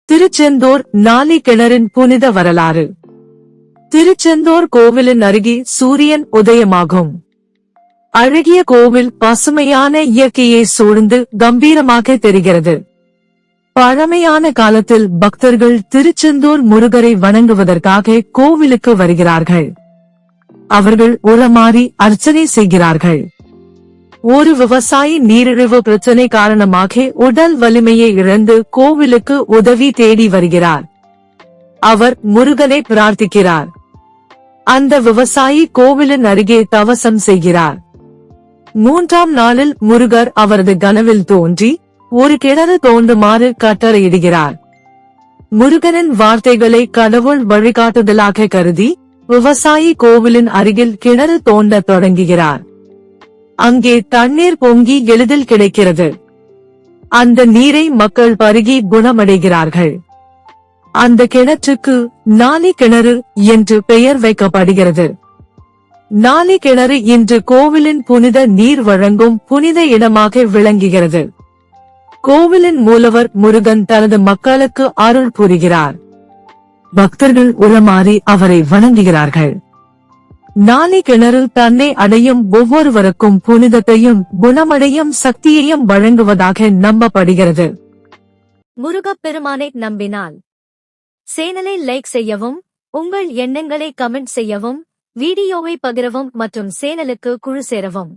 திருச்செந்தூர் நாலி கிணறின் புனித வரலாறு. திருச்செந்தூர் கோவிலின் அருகே சூரியன் உதயமாகும். அழகிய கோவில் பசுமையான இயற்கையை சூழ்ந்து கம்பீரமாக தெரிகிறது. பழமையான காலத்தில் பக்தர்கள் திருச்செந்தூர் முருகரை வணங்குவதற்காக கோவிலுக்கு வருகிறார்கள். அவர்கள் உளமாறி அர்ச்சனை செய்கிறார்கள். ஒரு விவசாயி நீரிழிவு பிரச்சனை காரணமாக உடல் வலிமையை இழந்து கோவிலுக்கு உதவி தேடி வருகிறார். அவர் முருகனை பிரார்த்திக்கிறார். அந்த விவசாயி கோவிலின் அருகே தவசம் செய்கிறார். 3ஆம் நாளில் முருகர் அவரது கனவில் தோன்றி ஒரு கிணறு தோண்டுமாறு கட்டளையிடுகிறார். முருகனின் வார்த்தைகளை கடவுள் வழிகாட்டுதலாக கருதி விவசாயி கோவிலின் அருகில் கிணறு தோண்ட தொடங்குகிறார். அங்கே தண்ணீர் பொங்கி எளிதில் கிடைக்கிறது. அந்த நீரை மக்கள் பருகி குணமடைகிறார்கள். அந்த கிணற்றுக்கு நாலி கிணறு என்று பெயர் வைக்கப்படுகிறது. நாலி கிணறு இன்று கோவிலின் புனித நீர் வழங்கும் புனித இடமாக விளங்குகிறது. கோவிலின் மூலவர் முருகன் தனது மக்களுக்கு அருள் புரிகிறார். பக்தர்கள் உளமாறி அவரை வணங்குகிறார்கள். நாலி கிணறு தன்னை அடையும் ஒவ்வொருவருக்கும் புனிதத்தையும் குணமடையும் சக்தியையும் வழங்குவதாக நம்பப்படுகிறது. முருகப்பெருமானை நம்பினால் சேனலை லைக் செய்யவும், உங்கள் எண்ணங்களை கமெண்ட் செய்யவும், வீடியோவை பகிரவும் மற்றும் சேனலுக்கு குழு சேரவும்.